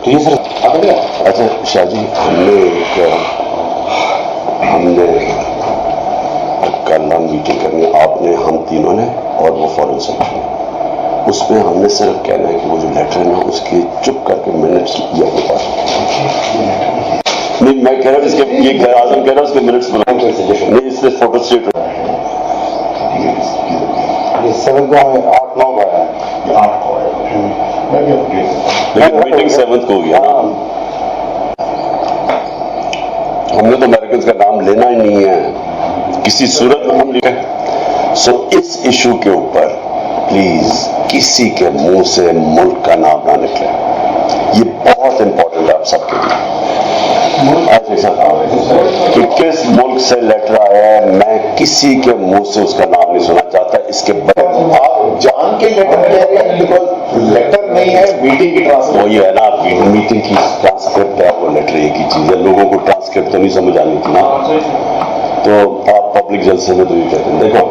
تو یہ سر اچھا شاہ جی ہم نے کل میٹنگ کرنی آپ نے ہم تینوں نے اور وہ فورن سیکٹری نے، اس میں ہم نے صرف کہنا ہے کہ وہ جو لیٹر ہے نا اس کی چپ کر کے منٹس یہ اپنے پاس نہیں میں کہہ رہا ہوں اس کے یہ اعظم کہہ رہا ہوں اس کے منٹس بناؤں نہیں اس سے فوٹو اسٹیٹ 7 کو ہمیں 8-9 کا ہے میٹنگ 7 کو ہوگی نا ہم نے تو امریکنز کا نام لینا ہی نہیں ہے کسی صورت میں ہم لکھیں سو اس ایشو کے اوپر پلیز کسی کے منہ سے ملک کا نام نہ نکلے یہ بہت امپورٹنٹ ہے آپ سب کے لیے کہ کس ملک سے لیٹر آیا ہے میں کسی کے منہ سے اس کا نام نہیں سننا چاہتا اس کے آپ جان کے لیٹر کہہ رہے ہیں بیکاز لیٹر نہیں ہے میٹنگ کی ٹرانسکرپٹ وہی ہے نا میٹنگ کی ٹرانسکرپٹ ہے وہ لیٹر ایک ہی چیز ہے لوگوں کو ٹرانسکرپٹ تو نہیں سمجھ آنی تھی نا تو آپ پبلک جلسے میں تو یہ کہتے ہیں دیکھو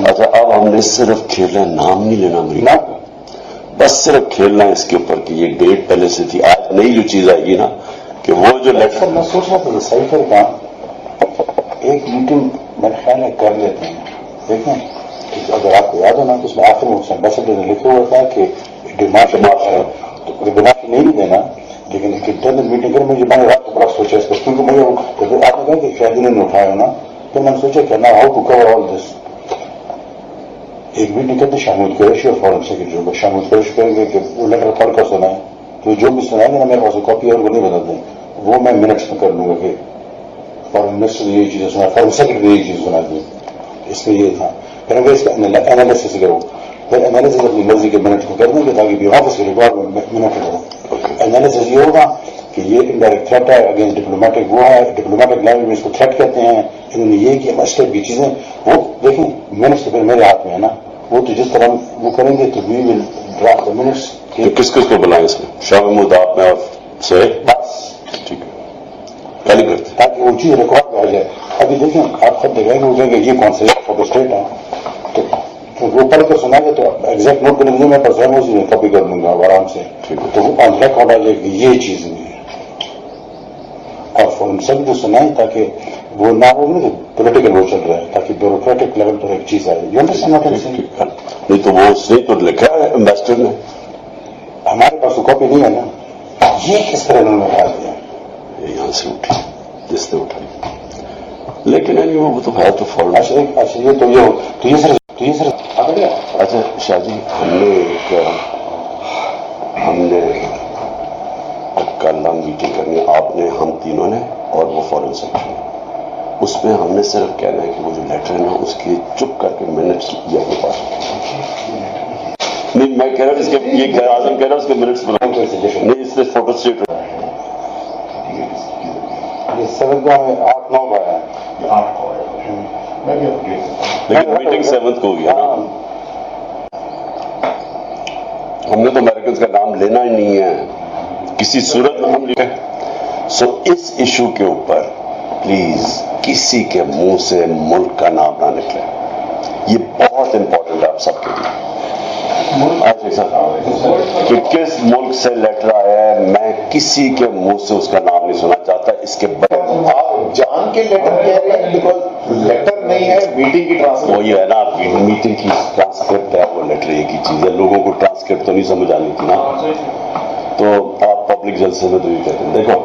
اچھا اب ہم نے صرف کھیلنا نام نہیں لینا امریکہ بس صرف کھیلنا ہے اس کے اوپر کہ یہ ڈیٹ پہلے سے تھی آج نئی جو چیز آئے گی نا کہ وہ جو لیٹر میں سوچ رہا تھا کہ صحیح کر کام ایک میٹنگ میرے خیال ہے کر لیتے ہیں دیکھیں اگر آپ کو یاد ہونا تو اس میں آخر میں ایمبیسڈر نے لکھا ہوا تھا کہ ڈیمانڈ نہیں دینا لیکن ایک انٹرنل میٹنگ کر مجھے میں نے رات کو بڑا سوچا اس پر کیونکہ مجھے آپ نے کہا کہ شاید انہوں نے اٹھایا ہونا تو میں نے سوچا کہ نا ہاؤ ٹو کور آل دس ایک میٹنگ کرتے شامود قریشی اور فورن سیکرٹری کو شامود قریشی کہیں گے کہ وہ لیٹر پڑھ کر سنائیں تو جو بھی سنائیں گے نا میرے پاس کاپی اور وہ نہیں بتا دیں وہ میں منٹس میں کر لوں گا کہ فورن منسٹر نے یہی چیزیں سنا فورن سیکرٹری نے یہی چیز سنا دی اس میں یہ تھا پھر ہم اس کا انالیسس کرو پھر انالیسس اپنی مرضی کے منٹ کو کر دیں گے تاکہ بھی آفس کے ریکارڈ منٹ کرو انالیسس یہ ہوگا کہ یہ انڈائریکٹ تھریٹ ہے اگینسٹ ڈپلومیٹک وہ ہے ڈپلومیٹک لینگویج میں اس کو تھریٹ کہتے ہیں انہوں نے یہ کیا مسئلے کی چیزیں وہ دیکھیں منٹس تو پھر میرے ہاتھ میں ہے نا وہ تو جس طرح وہ کریں گے تو وی ول ڈرافٹ دا منٹس کس کس کو بلائیں اس میں شاہ محمود آپ میں اور سہیل بس ٹھیک ہے کل ہی کرتے تاکہ وہ چیز ریکارڈ میں آ جائے ابھی دیکھیں آپ خود دیکھیں گے وہ کہیں گے یہ کون سے فوٹو اسٹیٹ ہے تو وہ پڑھ کر سنا گے تو ایگزیکٹ نوٹ کرنے کے لیے میں پرسے اسی میں کاپی کر دوں گا آرام سے تو وہ آن ریکارڈ آ جائے کہ یہ چیز نہیں ہے اور فورن سب کو سنائیں تاکہ وہ نہ ہو پولیٹیکل وہ چل رہا ہے تاکہ بیوروکریٹک لیول پر ایک چیز آئے نہیں تو وہ اس نے تو لکھا ہے امبیسڈر نے ہمارے پاس وہ کاپی نہیں ہے نا یہ کس طرح انہوں نے اٹھا دیا یہاں سے اٹھی جس نے اٹھائی لیکن وہ تو ہے تو فورن اچھا یہ صرف اچھا شاہ جی ہم نے کل میٹنگ کرنی آپ نے ہم تینوں نے اور وہ فورن سیکٹری نے اس میں ہم نے صرف کہنا ہے کہ وہ جو لیٹر ہے نا اس کی چپ کر کے منٹس یہ اپنے پاس نہیں میں کہہ رہا ہوں اس کے یہ اعظم کہہ رہا ہوں اس کے منٹس بناؤں نہیں اس سے فوٹو اسٹیٹ 7 کو ہمیں 8-9 کا ہے لیکن میٹنگ 7 کو ہوگی نا ہم نے تو امریکنز کا نام لینا ہی نہیں ہے کسی صورت میں ہم لکھیں سو اس ایشو کے اوپر پلیز کسی کے منہ سے ملک کا نام نہ نکلے یہ بہت امپورٹنٹ ہے آپ سب کے لیے کہ کس ملک سے لیٹر آیا ہے میں کسی کے منہ سے اس کا نام نہیں سننا چاہتا اس کے آپ جان کے لیٹر کہہ رہے ہیں بیکاز لیٹر نہیں ہے میٹنگ کی ٹرانسکرپٹ وہی ہے نا میٹنگ کی ٹرانسکرپٹ ہے وہ لیٹر ایک ہی چیز ہے لوگوں کو ٹرانسکرپٹ تو نہیں سمجھ آنی تھی نا تو آپ پبلک جلسے میں تو یہ کہتے ہیں دیکھو